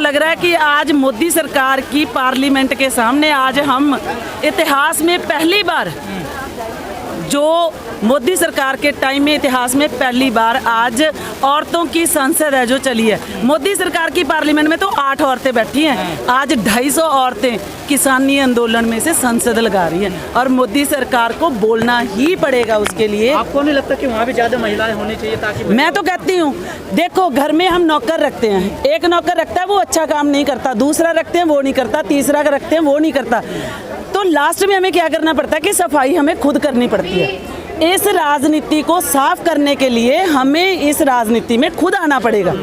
लग रहा है कि आज मोदी सरकार की पार्लियामेंट के सामने आज हम इतिहास में पहली बार, जो मोदी सरकार के टाइम में इतिहास में पहली बार आज औरतों की संसद है जो चली है। मोदी सरकार की पार्लियामेंट में तो 8 औरतें बैठी हैं, आज 250 औरतें किसानी आंदोलन में से संसद लगा रही हैं और मोदी सरकार को बोलना ही पड़ेगा उसके लिए। आपको नहीं लगता कि वहाँ भी ज़्यादा महिलाएं होनी चाहिए ताकि? मैं तो कहती हूँ, देखो घर में हम नौकर रखते हैं, एक नौकर रखता है वो अच्छा काम नहीं करता, दूसरा रखते हैं वो नहीं करता, तीसरा रखते हैं वो नहीं करता, तो लास्ट में हमें क्या करना पड़ता है कि सफाई हमें खुद करनी पड़ती है। इस राजनीति को साफ करने के लिए हमें इस राजनीति में खुद आना पड़ेगा,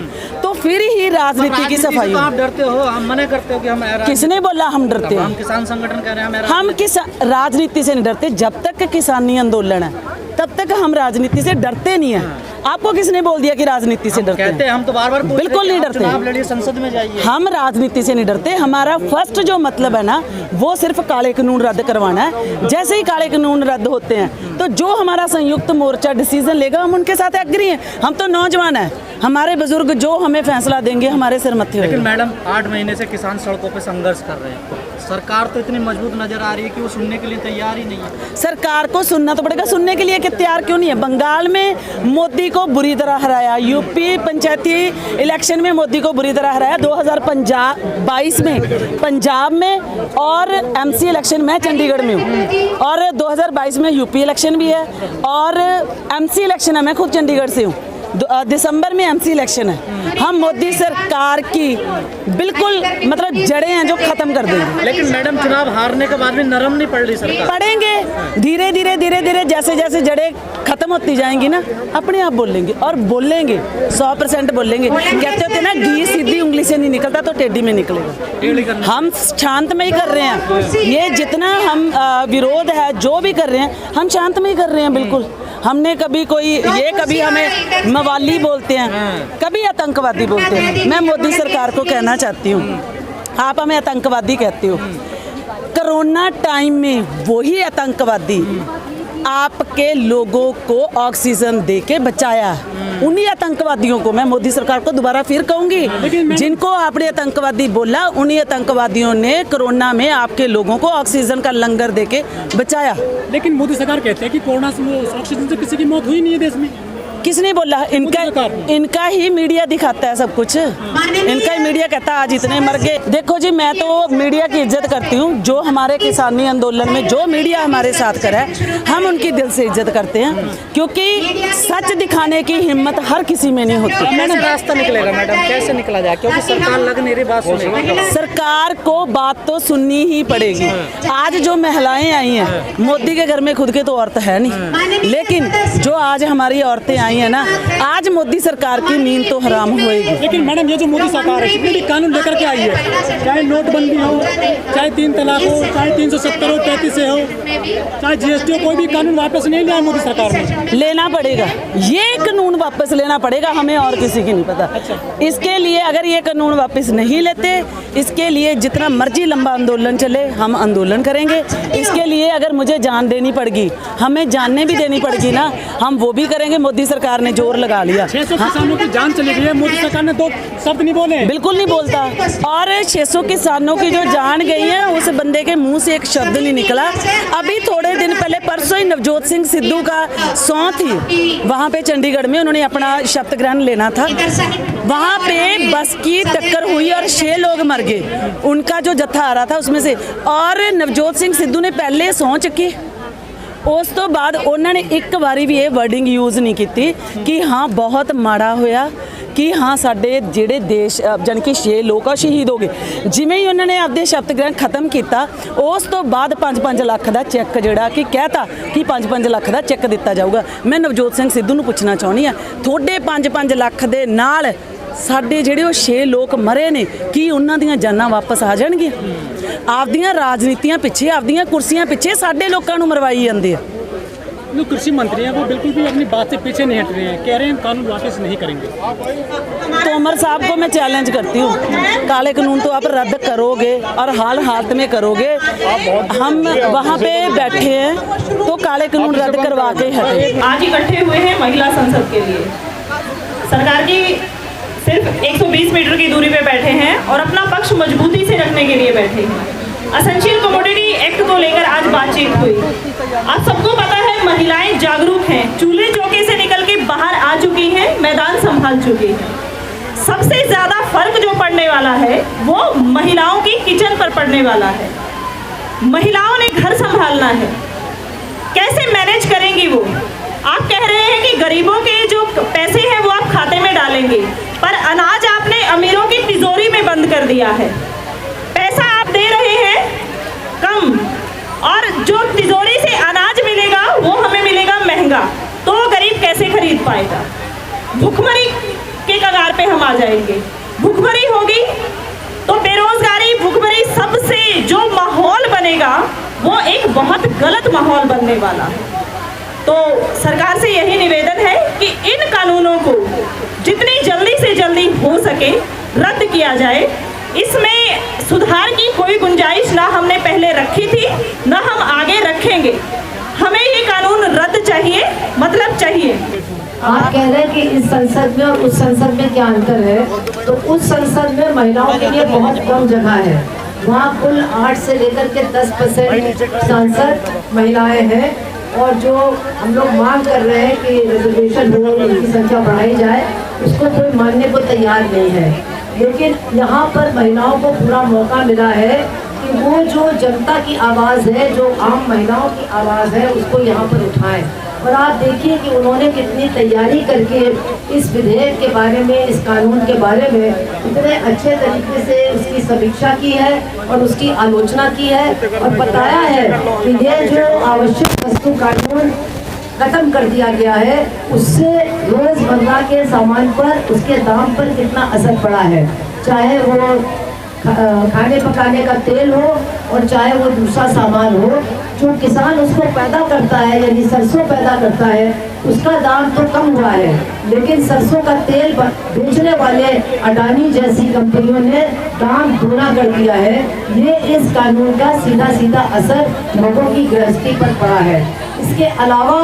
तो फिर ही राजनीति की सफाई तो आप डरते हो, हम मना करते हो कि हम? किसने बोला हम डरते हैं? हम किसान संगठन कह रहे हैं हम राजनीति से नहीं डरते। जब तक किसानी आंदोलन है तब तक हम राजनीति से डरते नहीं हैं। आपको किसने बोल दिया कि राजनीति से डरते हैं? हम तो बार-बार बिल्कुल नहीं डरते। चुनाव लड़िए, संसद में जाइए। हम राजनीति से नहीं डरते। हमारा फर्स्ट जो मतलब है ना, वो सिर्फ काले कानून रद्द करवाना है। जैसे ही काले कानून रद्द होते हैं तो जो हमारा संयुक्त मोर्चा डिसीजन लेगा हम उनके साथ एग्री हैं। हम तो नौजवान हैं, हमारे बुजुर्ग जो हमें फैसला देंगे हमारे सिर मत्थे। लेकिन मैडम 8 महीने से किसान सड़कों पे संघर्ष कर रहे हैं, सरकार तो इतनी मजबूत नजर आ रही है कि वो सुनने के लिए तैयार ही नहीं है। सरकार को सुनना तो पड़ेगा, सुनने के लिए कि तैयार क्यों नहीं है? बंगाल में मोदी को बुरी तरह हराया, यूपी पंचायती इलेक्शन में मोदी को बुरी तरह हराया, 2022 में पंजाब में, और एमसी इलेक्शन में चंडीगढ़ में हूँ, और 2022 में यूपी इलेक्शन भी है और एमसी इलेक्शन है, मैं खुद चंडीगढ़ से हूँ। दिसंबर में एमसी इलेक्शन है। हम मोदी सरकार की बिल्कुल मतलब जड़ें हैं जो खत्म कर देंगे। लेकिन मैडम चुनाव हारने के बाद भी नरम नहीं पड़ रही सरकार? पड़ेंगे, धीरे धीरे जैसे जैसे जड़ें खत्म होती जाएंगी ना, अपने आप बोलेंगे और बोलेंगे, 100% बोलेंगे। कहते होते ना, घी सीधी उंगली से नहीं निकलता तो टेढ़ी में निकलेगा। हम शांतमय कर रहे हैं, ये जितना हम विरोध है जो भी कर रहे हैं हम शांतमय कर रहे हैं। बिल्कुल हमने कभी कभी हमें मवाली बोलते हैं, कभी आतंकवादी बोलते हैं। मैं मोदी सरकार को कहना चाहती हूँ, आप हमें आतंकवादी कहते हो, कोरोना टाइम में वही आतंकवादी आपके लोगों को ऑक्सीजन दे के बचाया। उन्हीं आतंकवादियों को मैं मोदी सरकार को दोबारा फिर कहूंगी, जिनको आपने आतंकवादी बोला, उन्हीं आतंकवादियों ने कोरोना में आपके लोगों को ऑक्सीजन का लंगर दे के बचाया। लेकिन मोदी सरकार कहते हैं कि कोरोना से ऑक्सीजन से किसी की मौत हुई नहीं है देश में। किसने बोला? इनका ही मीडिया दिखाता है सब कुछ, इनका ही मीडिया कहता है आज इतने मर गए। देखो जी, मैं तो मीडिया की इज्जत करती हूँ, जो हमारे किसानी आंदोलन में जो मीडिया हमारे साथ करा है हम उनकी दिल से इज्जत करते हैं, क्योंकि सच दिखाने की हिम्मत हर किसी में नहीं होती। मैडम रास्ता निकलेगा मैडम, कैसे निकला जाए? क्योंकि सरकार लग नहीं रही बात सुनेगी। सरकार को बात तो सुननी ही पड़ेगी। आज जो महिलाएं आई हैं, मोदी के घर में खुद के तो औरत है नहीं, लेकिन जो आज हमारी औरतें आई है ना, आज मोदी सरकार की नींद तो हराम होएगी। लेकिन मैडम ये जो मोदी सरकार है जितने भी कानून लेकर के आई है, चाहे नोटबंदी हो, चाहे 3 तलाक हो, चाहे 370 हो, 35 हो, चाहे जीएसटी हो, कोई भी कानून वापस नहीं लिया मोदी सरकार ने। लेना पड़ेगा, ये कानून वापस लेना पड़ेगा, हमें और किसी की नहीं पता। इसके लिए अगर ये कानून वापस नहीं लेते, इसके लिए जितना मर्जी लंबा आंदोलन चले हम आंदोलन करेंगे। इसके लिए अगर मुझे जान देनी पड़गी, हमें जानने भी देनी पड़गी ना, हम वो भी करेंगे। मोदी सरकार ने जोर लगा लिया। 600 किसानों की जान चली गई है, मोदी सरकार ने 2 शब्द नहीं बोले। बिल्कुल नहीं बोलता, और 600 किसानों की जो जान गई है उस बंदे के मुंह से एक शब्द नहीं निकला। अभी थोड़े दिन पहले, परसों ही नवजोत सिंह सिद्धू का 100 थी, वहाँ पे चंडीगढ़ में उन्होंने अपना शपथ ग्रहण लेना था, वहाँ पे बस की टक्कर हुई और 6 लोग मर गए, उनका जो जत्था आ रहा था उसमें से। और नवजोत सिंह सिद्धू ने पहले 100 चुकी, उस तो बाद उन्होंने एक बारी भी ये वर्डिंग यूज़ नहीं की कि हाँ बहुत माड़ा होया, कि हाँ साडे ਜਿਹੜੇ देश जान कि 6 लोग शहीद हो गए। जिमें ही उन्होंने अपने शपथ ग्रहण खत्म किया, उस तो बाद 5-5 लाख का चैक जोड़ा कि कहता कि 5-5 लाख का चैक दिता जाऊगा। मैं नवजोत सिंह सिद्धू नूं पुछना चाहुंदी हां, थोड़े 5-5 लाख दे नाल साडे ਜਿਹੜੇ ਉਹ 6 लोग मरे ने, कि उन्हां दीयां जानां वापस आ जाणगीਆਂ? आपदियां राजनीतियां पिछे, आपदियां कुर्सियां पिछे साडे लोकां नूं मरवाई जांदे आ। जो कृषि मंत्री हैं वो बिल्कुल भी अपनी बात से पीछे नहीं हट रहे हैं, कह रहे हैं कानून वापस नहीं करेंगे। तोमर साहब को मैं चैलेंज करती हूँ, काले कानून तो आप रद्द करोगे और हाल हालत में करोगे। हम वहाँ पे बैठे हैं तो काले कानून रद्द करवा के हटे। आज इकट्ठे हुए हैं महिला संसद के लिए। सरकार की से सिर्फ 120 मीटर की दूरी पे बैठे हैं और अपना पक्ष मजबूती से रखने के लिए बैठे हैं। एसेंशियल कमोडिटी एक्ट को लेकर आज बातचीत हुई। आप सबको पता है महिलाएं जागरूक हैं, चूल्हे चौके से निकल के बाहर आ चुकी हैं, मैदान संभाल चुकी हैं। सबसे ज्यादा फर्क जो पड़ने वाला है वो महिलाओं की किचन पर पड़ने वाला है। महिलाओं ने घर संभालना है, कैसे मैनेज करेंगी वो? आप कह रहे हैं कि गरीबों के जो पैसे हैं वो आप खाते में डालेंगे, पर अनाज आपने अमीरों की तिजोरी में बंद कर दिया है। पैसा आप दे रहे हैं कम और जो तिजोरी से अनाज मिलेगा वो हमें मिलेगा महंगा, तो गरीब कैसे खरीद पाएगा? भूखमरी के कगार पे हम आ जाएंगे। भूखमरी होगी तो बेरोजगारी, भूखमरी, सबसे जो माहौल बनेगा वो एक बहुत गलत माहौल बनने वाला है। तो सरकार से यही निवेदन है कि इन कानूनों को जितनी जल्दी से जल्दी हो सके रद्द किया जाए। इसमें सुधार की कोई गुंजाइश ना हमने पहले रखी थी ना हम आगे रखेंगे। हमें ये कानून रद्द चाहिए, मतलब चाहिए। आप कह रहे हैं कि इस संसद में और उस संसद में क्या अंतर है? तो उस संसद में महिलाओं के लिए बहुत कम जगह है। वहाँ कुल 8 से लेकर के 10% सांसद महिलाएं हैं और जो हम लोग मांग कर रहे हैं कि रिजर्वेशन हो, उनकी संख्या बढ़ाई जाए, उसको कोई मानने को तैयार नहीं है। लेकिन यहाँ पर महिलाओं को पूरा मौका मिला है कि वो जो जनता की आवाज़ है, जो आम महिलाओं की आवाज़ है, उसको यहाँ पर उठाएं। और आप देखिए कि उन्होंने कितनी तैयारी करके इस विधेयक के बारे में, इस कानून के बारे में इतने अच्छे तरीके से उसकी समीक्षा की है और उसकी आलोचना की है और बताया है कि ये जो आवश्यक वस्तु कानून खत्म कर दिया गया है, उससे रोज़मर्रा के सामान पर, उसके दाम पर कितना असर पड़ा है। चाहे वो खाने पकाने का तेल हो और चाहे वो दूसरा सामान हो, जो किसान उसको पैदा करता है, यानी सरसों पैदा करता है, उसका दाम तो कम हुआ है, लेकिन सरसों का तेल बेचने वाले अडानी जैसी कंपनियों ने दाम दोगुना कर दिया है। ये इस कानून का सीधा सीधा असर लोगों की गृहस्थी पर पड़ा है। इसके अलावा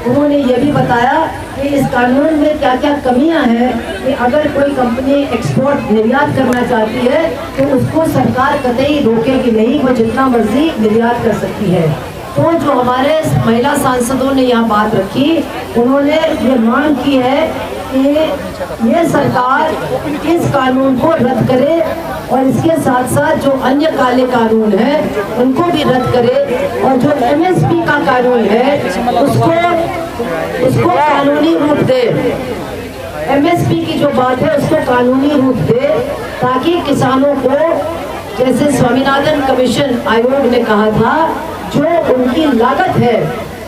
उन्होंने ये भी बताया कि इस कानून में क्या क्या कमियां हैं, कि अगर कोई कंपनी एक्सपोर्ट निर्यात करना चाहती है तो उसको सरकार कतई रोकेगी नहीं, वो जितना मर्जी निर्यात कर सकती है। तो जो हमारे महिला सांसदों ने यहाँ बात रखी, उन्होंने ये मांग की है कि ये सरकार इस कानून को रद्द करे और इसके साथ साथ जो अन्य काले कानून हैं उनको भी रद्द करे और जो MSP का कानून है उसको कानूनी रूप दे। MSP की जो बात है उसको कानूनी रूप दे, ताकि किसानों को, जैसे स्वामीनाथन कमीशन आयोग ने कहा था, जो उनकी लागत है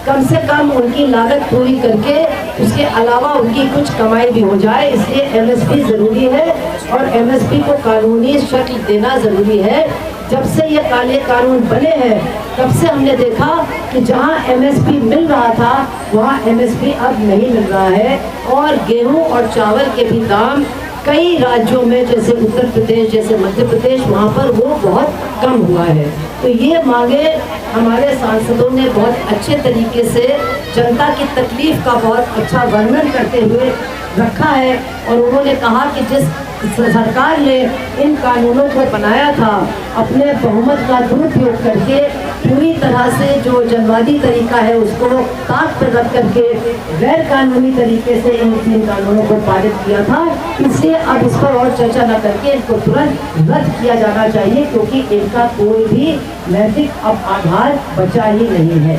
कम से कम उनकी लागत पूरी करके उसके अलावा उनकी कुछ कमाई भी हो जाए। इसलिए MSP ज़रूरी है और MSP को कानूनी शक्ल देना ज़रूरी है। जब से ये काले कानून बने हैं तब से हमने देखा कि जहाँ MSP मिल रहा था वहाँ MSP अब नहीं मिल रहा है और गेहूं और चावल के भी दाम कई राज्यों में, जैसे उत्तर प्रदेश, जैसे मध्य प्रदेश, वहाँ पर वो बहुत कम हुआ है। तो ये मांगे हमारे सांसदों ने बहुत अच्छे तरीके से जनता की तकलीफ का बहुत अच्छा वर्णन करते हुए रखा है और उन्होंने कहा कि जिस सरकार ने इन कानूनों को बनाया था अपने बहुमत का दुरुपयोग करके, पूरी तरह से जो जनवादी तरीका है उसको ताक पर रख करके गैर कानूनी तरीके से इन 3 कानूनों को पारित किया था। इसलिए अब इस पर और चर्चा न करके इनको तुरंत रद्द किया जाना चाहिए, क्योंकि इनका कोई भी नैतिक अब आधार बचा ही नहीं है।